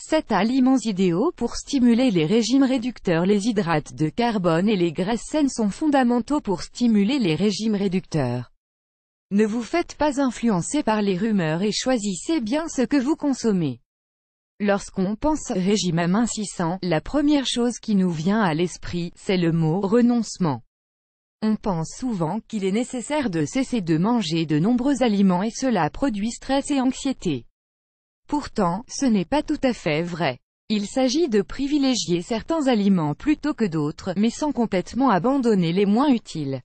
7 aliments idéaux pour stimuler les régimes réducteurs. Les hydrates de carbone et les graisses saines sont fondamentaux pour stimuler les régimes réducteurs. Ne vous faites pas influencer par les rumeurs et choisissez bien ce que vous consommez. Lorsqu'on pense régime amincissant, la première chose qui nous vient à l'esprit, c'est le mot renoncement. On pense souvent qu'il est nécessaire de cesser de manger de nombreux aliments et cela produit stress et anxiété. Pourtant, ce n'est pas tout à fait vrai. Il s'agit de privilégier certains aliments plutôt que d'autres, mais sans complètement abandonner les moins utiles.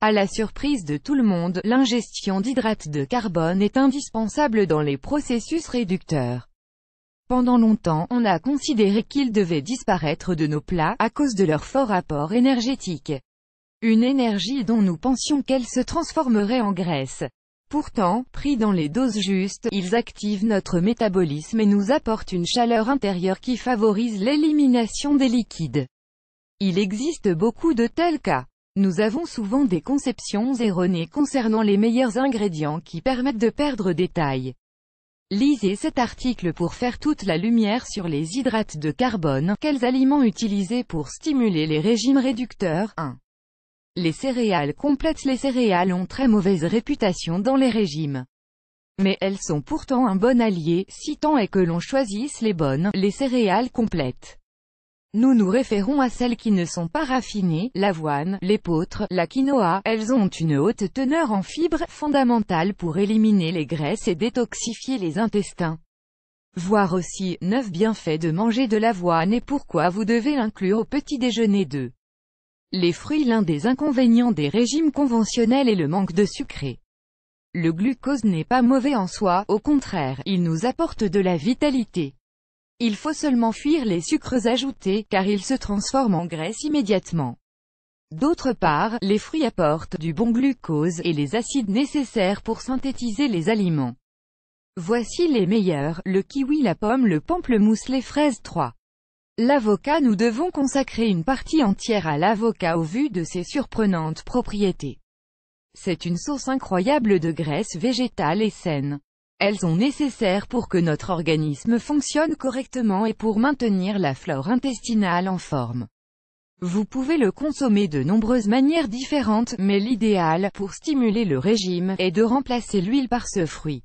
À la surprise de tout le monde, l'ingestion d'hydrates de carbone est indispensable dans les processus réducteurs. Pendant longtemps, on a considéré qu'ils devaient disparaître de nos plats, à cause de leur fort apport énergétique. Une énergie dont nous pensions qu'elle se transformerait en graisse. Pourtant, pris dans les doses justes, ils activent notre métabolisme et nous apportent une chaleur intérieure qui favorise l'élimination des liquides. Il existe beaucoup de tels cas. Nous avons souvent des conceptions erronées concernant les meilleurs ingrédients qui permettent de perdre des tailles. Lisez cet article pour faire toute la lumière sur les hydrates de carbone. Quels aliments utiliser pour stimuler les régimes réducteurs? 1. Les céréales complètes. Les céréales ont très mauvaise réputation dans les régimes. Mais elles sont pourtant un bon allié, si tant est que l'on choisisse les bonnes, les céréales complètes. Nous nous référons à celles qui ne sont pas raffinées, l'avoine, l'épeautre, la quinoa. Elles ont une haute teneur en fibres, fondamentale pour éliminer les graisses et détoxifier les intestins. Voir aussi, 9 bienfaits de manger de l'avoine et pourquoi vous devez l'inclure au petit déjeuner de les fruits. L'un des inconvénients des régimes conventionnels est le manque de sucré. Le glucose n'est pas mauvais en soi, au contraire, il nous apporte de la vitalité. Il faut seulement fuir les sucres ajoutés, car ils se transforment en graisse immédiatement. D'autre part, les fruits apportent du bon glucose et les acides nécessaires pour synthétiser les aliments. Voici les meilleurs, le kiwi, la pomme, le pamplemousse, les fraises. 3. L'avocat. Nous devons consacrer une partie entière à l'avocat au vu de ses surprenantes propriétés. C'est une source incroyable de graisse végétale et saine. Elles sont nécessaires pour que notre organisme fonctionne correctement et pour maintenir la flore intestinale en forme. Vous pouvez le consommer de nombreuses manières différentes, mais l'idéal, pour stimuler le régime, est de remplacer l'huile par ce fruit.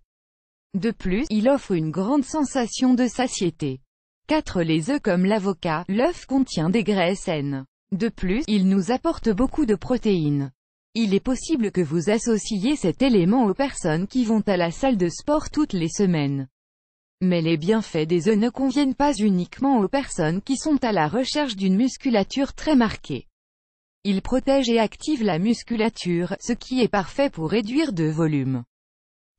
De plus, il offre une grande sensation de satiété. 4. Les œufs. Comme l'avocat, l'œuf contient des graisses saines. De plus, il nous apporte beaucoup de protéines. Il est possible que vous associiez cet élément aux personnes qui vont à la salle de sport toutes les semaines. Mais les bienfaits des œufs ne conviennent pas uniquement aux personnes qui sont à la recherche d'une musculature très marquée. Ils protègent et activent la musculature, ce qui est parfait pour réduire de volume.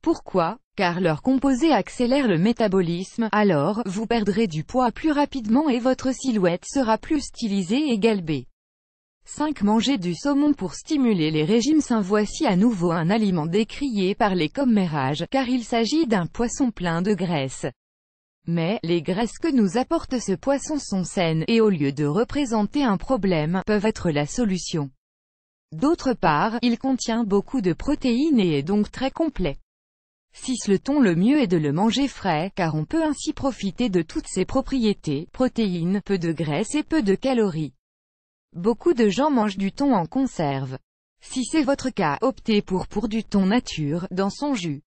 Pourquoi? Car leur composé accélère le métabolisme, alors, vous perdrez du poids plus rapidement et votre silhouette sera plus stylisée et galbée. 5. Manger du saumon pour stimuler les régimes sains. Voici à nouveau un aliment décrié par les commérages, car il s'agit d'un poisson plein de graisse. Mais, les graisses que nous apporte ce poisson sont saines, et au lieu de représenter un problème, peuvent être la solution. D'autre part, il contient beaucoup de protéines et est donc très complet. 6. Le thon. Le mieux est de le manger frais, car on peut ainsi profiter de toutes ses propriétés, protéines, peu de graisse et peu de calories. Beaucoup de gens mangent du thon en conserve. Si c'est votre cas, optez pour du thon nature, dans son jus.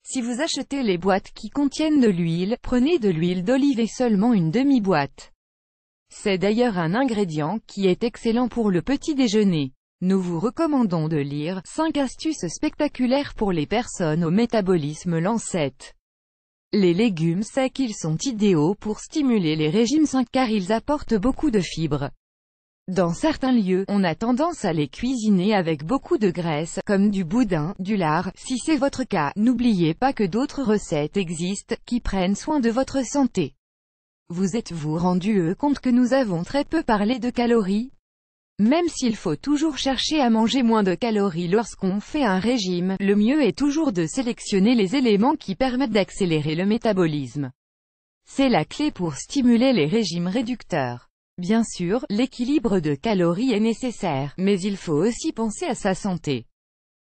Si vous achetez les boîtes qui contiennent de l'huile, prenez de l'huile d'olive et seulement une demi-boîte. C'est d'ailleurs un ingrédient qui est excellent pour le petit déjeuner. Nous vous recommandons de lire 5 astuces spectaculaires pour les personnes au métabolisme lent. 7. Les légumes secs. Ils sont idéaux pour stimuler les régimes sains car ils apportent beaucoup de fibres. Dans certains lieux, on a tendance à les cuisiner avec beaucoup de graisse, comme du boudin, du lard. Si c'est votre cas, n'oubliez pas que d'autres recettes existent, qui prennent soin de votre santé. Vous êtes-vous rendu compte que nous avons très peu parlé de calories? Même s'il faut toujours chercher à manger moins de calories lorsqu'on fait un régime, le mieux est toujours de sélectionner les éléments qui permettent d'accélérer le métabolisme. C'est la clé pour stimuler les régimes réducteurs. Bien sûr, l'équilibre de calories est nécessaire, mais il faut aussi penser à sa santé.